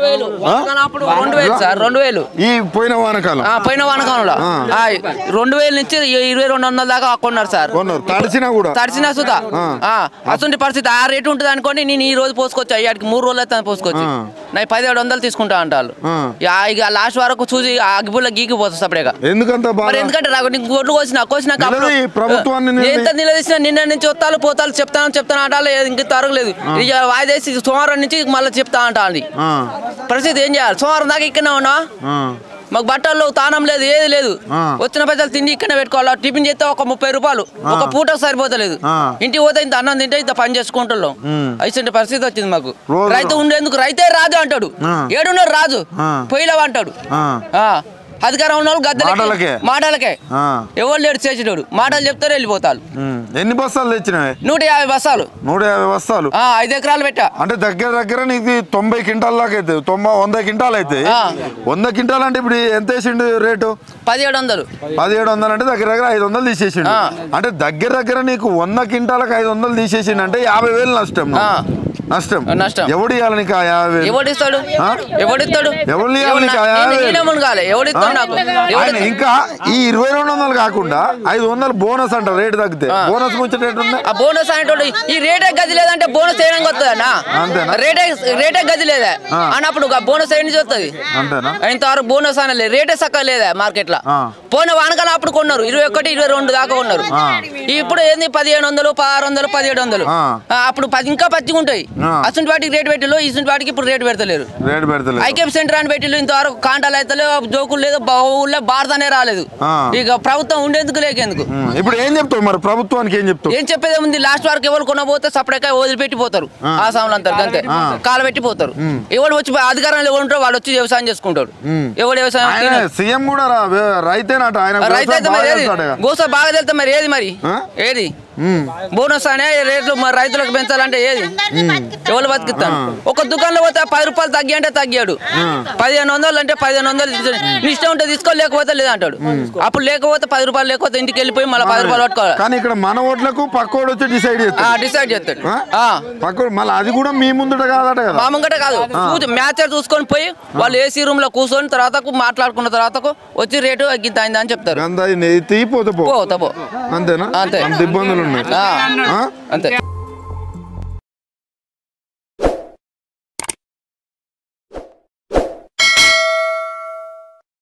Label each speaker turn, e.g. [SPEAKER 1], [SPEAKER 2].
[SPEAKER 1] 2000 sir 2000
[SPEAKER 2] ఈ పోయిన వానకాలం
[SPEAKER 1] పోయిన వానకాలంలో 2000 నుంచి 2200 దాకా కొన్నారు సార్. తడిచినా సుతా అసలు పరిస్థితి ఆ రేటు ఉంటుంది అనుకోండి. నేను ఈ రోజు పోసుకోవచ్చు అయ్యాడికి 3 రోజులు అయితే పోసుకోవచ్చు. నాకు 1700 తీసుకుంటా అంటారు. ఇక లాస్ట్ వరకు చూసి అగ్గిపుల్ల గీకిపోతుంది సపరేగా. ఎందుకంటే గొడ్లు కోసినాక ఎంత నిలదీసినా నిన్న నుంచి వస్తాలు పోతాలు చెప్తాను అంటారు. ఇంక తరగలేదు. ఇక వాయిదేసి సోమవారం నుంచి మళ్ళీ చెప్తా అంటాను. పరిస్థితి ఏం చేయాలి? సోమవారం దాకా ఇక్కడనే ఉన్నా, మాకు బట్టల్లో తానం లేదు, ఏది లేదు. వచ్చిన పైసలు తిండి ఇక్కడనే పెట్టుకోవాలి. టిఫిన్ చేస్తే ఒక 30 రూపాయలు ఒక పూటకు సరిపోతలేదు. ఇంటికి పోతే ఇంత అన్నం తింటే ఇంత పని చేసుకుంటున్నాం. అయిసంటి పరిస్థితి వచ్చింది మాకు. రైతు ఉండేందుకు రైతే రాజు అంటాడు, ఏడున్నారు రాజు పొయ్యిలవ అంటాడు. అధికారం ఉన్న వాళ్ళు గద్దెలకే మాటలకే ఎవరు లేడు చేసేటోడు. మాటలు చెప్తారు వెళ్ళిపోతారు.
[SPEAKER 2] ఎన్ని బస్తాలు తెచ్చినాయి?
[SPEAKER 1] 150 బస్తాలు.
[SPEAKER 2] 150 బస్తాలు
[SPEAKER 1] 5 ఎకరాలు పెట్టా.
[SPEAKER 2] అంటే దగ్గర నీకు 90 క్వింటాల్ దాకా అయితే 100 క్వింటాల్ అయితే 100 క్వింటాల్ అంటే ఇప్పుడు ఎంత వేసిండు రేటు?
[SPEAKER 1] 1700.
[SPEAKER 2] 1700 అంటే దగ్గర 500 తీసేసిండు. అంటే దగ్గర నీకు 100 క్వింటాలకు 500 తీసేసిండు అంటే 50,000 నష్టం. ఎవడు ఇవ్వాలి నీకు 50,000?
[SPEAKER 1] ఎవడిస్తాడు?
[SPEAKER 2] ఇంకా ఈ 2200 కాకుండా 500 బోనస్ అంట. రేటు తగ్గితే బోనస్ ముచ్చట రేటు ఉంది.
[SPEAKER 1] ఆ బోనస్ అనేటోడు ఈ రేటే గది లేదంటే బోనస్ ఏమైనా వస్తుందన్నా? రేటే గది లేదా అన్నప్పుడు బోనస్ ఏం వస్తుంది? ఇంతవరకు బోనస్ అనలేదు. రేటే సక్క లేదా మార్కెట్ లో. పోయిన వానకాలం అప్పుడు కొన్నారు 21, 22 దాకా కొన్నారు. ఇప్పుడు ఏంది 1500, 1600, 1700. అప్పుడు ఇంకా పచ్చిగా ఉంటాయి. అసలు వాటికి రేటు పెట్టిలో ఇసుంటి వాటికి ఇప్పుడు రేటు పెడతలేరు. ఐకేప్ సెంటర్ అని పెట్టిలో ఇంతవరకు కాంటాలు అయితే జోకులు లేదు, ఊళ్ళో భారతనే రాలేదు. ఇక ప్రభుత్వం ఉండేందుకు లేకేందుకు.
[SPEAKER 2] ఇప్పుడు ఏం చెప్తావు మరి ప్రభుత్వానికి? ఏం
[SPEAKER 1] చెప్పేది ఉంది? లాస్ట్ వరకు ఎవరు కొనబోతే సపరేట్గా వదిలిపెట్టిపోతారు. ఆ సాములంతా అంతే కాలు పెట్టిపోతారు. ఎవరు వచ్చి అధికారంలో ఎవరు ఉంటారో వాడు వచ్చి వ్యవసాయం చేసుకుంటాడు. ఎవరు వ్యవసాయం
[SPEAKER 2] సీఎం కూడా రైతేనట.
[SPEAKER 1] రైతు అయితే మరి గోసా బాగా తెలుతా మరి ఏది బోనస్ అనే రేట్లు మరి రైతులకు పెంచాలంటే ఏది? ఎవరు బతికిస్తాను? ఒక దుకాణంలో పోతే 10 రూపాయలు తగ్గి అంటే తగ్గాడు. 1500 అంటే 1500 ఇష్టం ఉంటే తీసుకో, లేకపోతే లేదంటాడు. అప్పుడు లేకపోతే 10 రూపాయలు లేకపోతే ఇంటికి వెళ్ళిపోయి మళ్ళీ 10 రూపాయలు పట్టుకోవాలి.
[SPEAKER 2] కానీ ఇక్కడ మన ఓట్లకు పక్కోడు వచ్చి డిసైడ్
[SPEAKER 1] చేస్తాడు.
[SPEAKER 2] పక్కోడు మళ్ళీ అది కూడా మీ ముందట కాదట కదా?
[SPEAKER 1] మా ముంగట కాదు. మ్యాచ్ చూసుకొని పోయి వాళ్ళు ఏసీ రూమ్ లో కూర్చొని తర్వాత మాట్లాడుకున్న తర్వాత వచ్చి రేటు అయిందా అని చెప్తారు.
[SPEAKER 2] అంతేనా? అంతే.